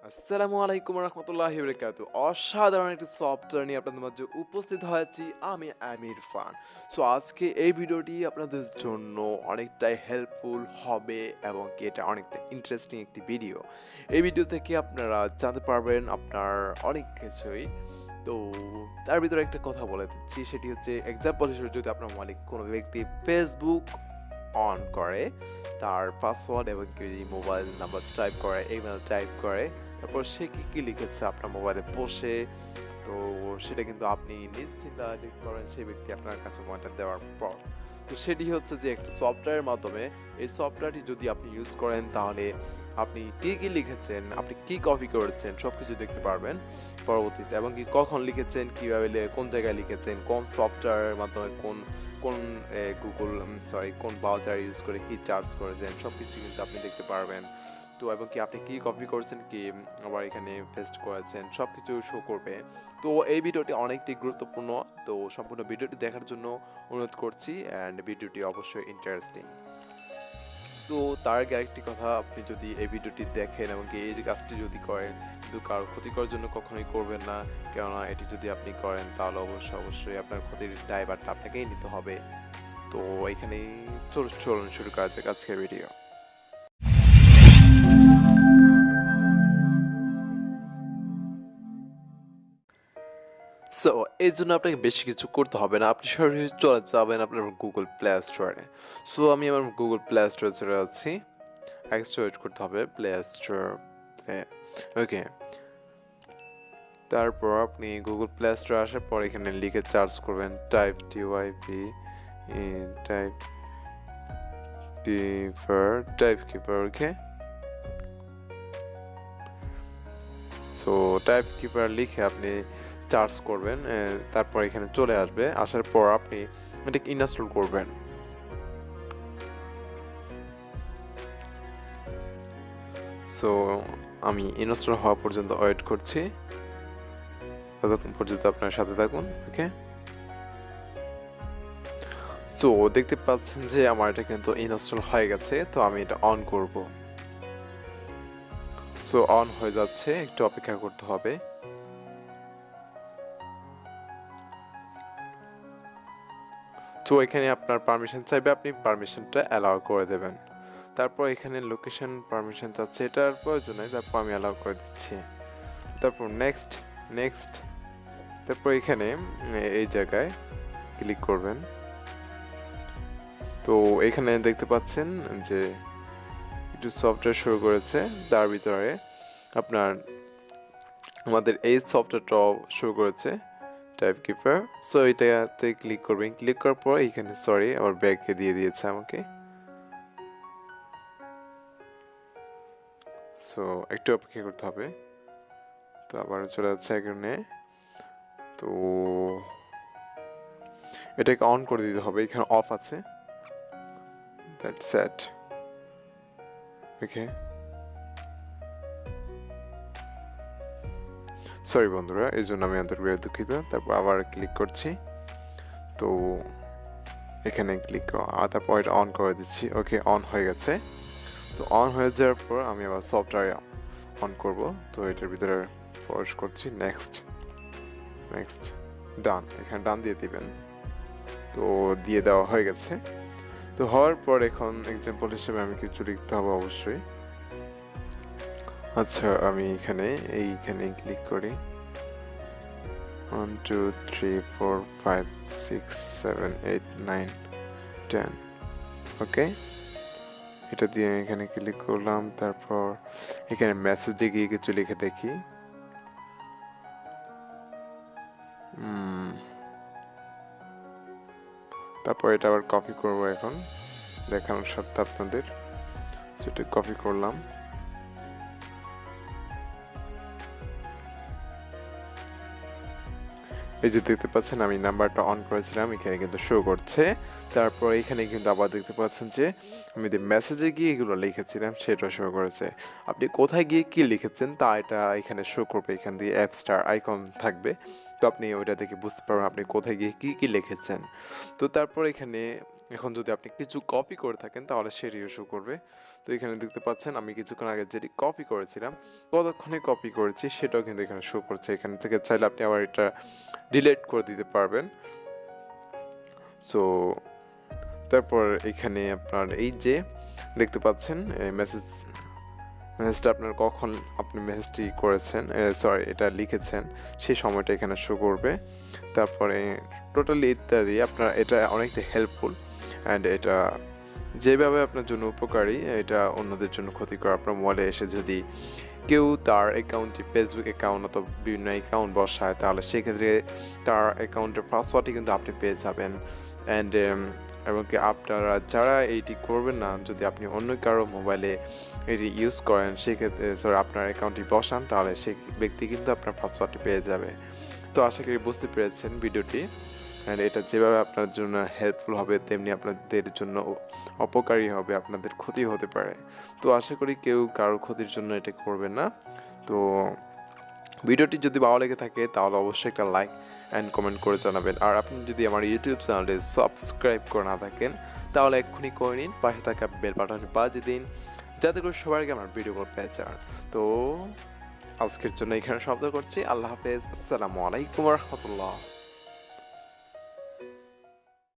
আসসালামু আলাইকুম রহমতুল্লাহি বারাকাতুহু। অসাধারণ একটি সফটওয়্যার নিয়ে আপনাদের মাঝে উপস্থিত হয়েছি আমি ইরফান। সো আজকে এই ভিডিওটি আপনাদের জন্য অনেকটাই হেল্পফুল হবে এবং কি এটা অনেকটা ইন্টারেস্টিং একটি ভিডিও। এই ভিডিও থেকে আপনারা জানতে পারবেন আপনার অনেক কিছুই। তো তার ভিতরে একটা কথা বলে দিচ্ছি, সেটি হচ্ছে এক্সাম্পল হিসেবে যদি আপনার মালিক কোনো ব্যক্তি ফেসবুক অন করে, তার পাসওয়ার্ড এবং কি মোবাইল নাম্বার টাইপ করে, ইমেল টাইপ করে, তারপর সে কি লিখেছে আপনার মোবাইলে বসে, তো সেটা কিন্তু আপনি নিশ্চিন্তে দেখতে পারেন সেই ব্যক্তি আপনার কাছে মোবাইলটা দেওয়ার পর। তো সেটি হচ্ছে যে একটা সফটওয়্যারের মাধ্যমে এই সফটওয়্যারটি যদি আপনি ইউজ করেন, তাহলে আপনি কি লিখেছেন, আপনি কি কপি করেছেন সব কিছু দেখতে পারবেন পরবর্তীতে, এবং কি কখন লিখেছেন, কীভাবে কোন জায়গায় লিখেছেন, কোন সফটওয়্যারের মাধ্যমে কোন কোন গুগল কোন ব্রাউজার ইউজ করে কি চার্জ করেছেন সব কিছু কিন্তু আপনি দেখতে পারবেন। তো এবং কি আপনি কি কপি করেছেন, কি আবার এখানে পেস্ট করেছেন সব কিছু শো করবে। তো এই ভিডিওটি অনেকটাই গুরুত্বপূর্ণ, তো সম্পূর্ণ ভিডিওটি দেখার জন্য অনুরোধ করছি, অ্যান্ড ভিডিওটি অবশ্যই ইন্টারেস্টিং। তো তার আগে আরেকটি কথা, আপনি যদি এই ভিডিওটি দেখেন এবং কি এই কাজটি যদি করেন, কিন্তু কারো ক্ষতি করার জন্য কখনোই করবেন না, কেননা এটি যদি আপনি করেন তাহলে অবশ্যই আপনার ক্ষতির দায়ভারটা আপনাকেই নিতে হবে। তো এখানেই চলুন শুরু করা যাক আজকের ভিডিও। সো এই জন্য আপনাকে বেশি কিছু করতে হবে না, আপনি সরাসরি চলে যাবেন আপনার গুগল প্লে স্টোরে। সো আমি আমার গুগল প্লে স্টোরে চলে যাচ্ছি। এক্সট্রা করতে হবে প্লে স্টোর। ওকে, তারপর আপনি গুগল প্লে স্টোরে আসার পর এখানে লিখে সার্চ করবেন টাইপ টিওয়াইপি টাইপ কিপার। ওকে, সো টাইপ কিপার লিখে আপনি সার্চ করবেন, তারপর এখানে চলে আসবে। আসার পর আপনি এটাকে ইনস্টল করবেন। সো আমি ইনস্টল হওয়া পর্যন্ত ওয়েট করছি, ততক্ষণ পর্যন্ত আপনার সাথে থাকুন। ওকে, সো দেখতে পাচ্ছেন যে আমার এটা কিন্তু ইনস্টল হয়ে গেছে। তো আমি এটা অন করব। সো অন হয়ে যাচ্ছে, একটু অপেক্ষা করতে হবে। তো এখানে আপনার পারমিশন চাইবে, আপনি পারমিশনটা অ্যালাউ করে দেবেন। তারপর এখানে লোকেশন পারমিশন চাচ্ছে, এটার প্রয়োজন নেই, তারপর আমি অ্যালাউ করে দিচ্ছি। তারপর নেক্সট, তারপর এখানে এই জায়গায় ক্লিক করবেন। তো এখানে দেখতে পাচ্ছেন যে একটু সফটওয়্যার শুরু করেছে, তার ভিতরে আপনার আমাদের এই সফটওয়্যারটাও শুরু করেছে টাইপ কিপার। সো এটাতে ক্লিক করবেন, ক্লিক করার পর এখানে আবার ব্যাকে দিয়ে দিয়েছে আমাকে। সো একটু অপেক্ষা করতে হবে। তো আবার চলে যাচ্ছে এখানে। তো এটাকে অন করে দিতে হবে, এখানে অফ আছে, দ্যাটস ইট। ওকে, সরি বন্ধুরা, এই জন্য আমি আন্তরিকভাবে দুঃখিত। তারপর আবার ক্লিক করছি। তো এখানে ক্লিক তারপর এটা অন করে দিচ্ছি। ওকে, অন হয়ে গেছে। তো অন হয়ে যাওয়ার পর আমি আবার সফটওয়্যার অন করব। তো এটার ভিতরে প্রবেশ করছি। নেক্সট, ডান, এখানে ডান দিয়ে দিবেন। তো দিয়ে দেওয়া হয়ে গেছে। তো হওয়ার পর এখন এক্সাম্পল হিসেবে আমি কিছু লিখতে হবে অবশ্যই। আচ্ছা, আমি এইখানে ক্লিক করি। 1 2 3 4 5 6 7 8 9 10। ওকে, এটা দিয়ে এখানে ক্লিক করলাম। তারপর এখানে মেসেজে গিয়ে কিছু লিখে দেখি। তারপর এটা আবার কপি করব এখন দেখানোর সাথে আপনাদের। সেটা কপি করলাম। এই যে দেখতে পাচ্ছেন আমি নাম্বারটা অন করেছিলাম, এখানে কিন্তু শো করছে। তারপর এখানে কিন্তু আবার দেখতে পাচ্ছেন যে আমি যে মেসেজে গিয়ে এগুলো লিখেছিলাম সেটা শো করেছে। আপনি কোথায় গিয়ে কি লিখেছেন তা এটা এখানে শো করবে, এখান দিয়ে অ্যাপ স্টার আইকন থাকবে। তো আপনি ওইটা দেখে বুঝতে পারবেন আপনি কোথায় গিয়ে কি লিখেছেন। তো তারপর এখানে এখন যদি আপনি কিছু কপি করে থাকেন তাহলে সেটিও শো করবে। তো এখানে দেখতে পাচ্ছেন আমি কিছুক্ষণ আগে যেটি কপি করেছিলাম কতক্ষণে কপি করেছি সেটাও কিন্তু এখানে শো করছে। এখান থেকে চাইলে আপনি আবার এটা ডিলিট করে দিতে পারবেন। সো তারপর এখানে আপনার এই যে দেখতে পাচ্ছেন মেসেজটা আপনার কখন আপনি মেসেজটি করেছেন, সরি এটা লিখেছেন সেই সময়টা এখানে শো করবে। তারপরে টোটালি ইত্যাদি আপনার এটা অনেকটা হেল্পফুল অ্যান্ড এটা যেভাবে আপনার জন্য উপকারী এটা অন্যদের জন্য ক্ষতিকর। আপনার মোবাইলে এসে যদি কেউ তার অ্যাকাউন্টটি ফেসবুক অ্যাকাউন্ট অথবা বিভিন্ন অ্যাকাউন্ট বসায় তাহলে সেক্ষেত্রে তার অ্যাকাউন্টের পাসওয়ার্ডটি কিন্তু আপনি পেয়ে যাবেন। অ্যান্ড এবং কি আপনারা যারা এইটি করবেন না, যদি আপনি অন্য কারো মোবাইলে এটি ইউজ করেন সেক্ষেত্রে আপনার অ্যাকাউন্টটি বসান তাহলে সেই ব্যক্তি কিন্তু আপনার পাসওয়ার্ডটি পেয়ে যাবে। তো আশা করি বুঝতে পেরেছেন ভিডিওটি। অ্যান্ড এটা যেভাবে আপনার জন্য হেল্পফুল হবে তেমনি আপনাদের জন্য অপকারী হবে, আপনাদের ক্ষতি হতে পারে। তো আশা করি কেউ কারোর ক্ষতির জন্য এটা করবেন না। তো ভিডিওটি যদি ভালো লেগে থাকে তাহলে অবশ্যই একটা লাইক অ্যান্ড কমেন্ট করে জানাবেন। আর আপনি যদি আমার ইউটিউব চ্যানেলটি সাবস্ক্রাইব করে না থাকেন তাহলে এক্ষুনি করে নিন, পাশে থাকা বেল বাটনটি বাজিয়ে দিন যাতে করে সবার আগে আমার ভিডিওগুলো পেয়ে যান। তো আজকের জন্য এখানে সমাপ্ত করছি। আল্লাহ হাফেজ, আসসালামু আলাইকুম ওয়া রাহমাতুল্লাহ।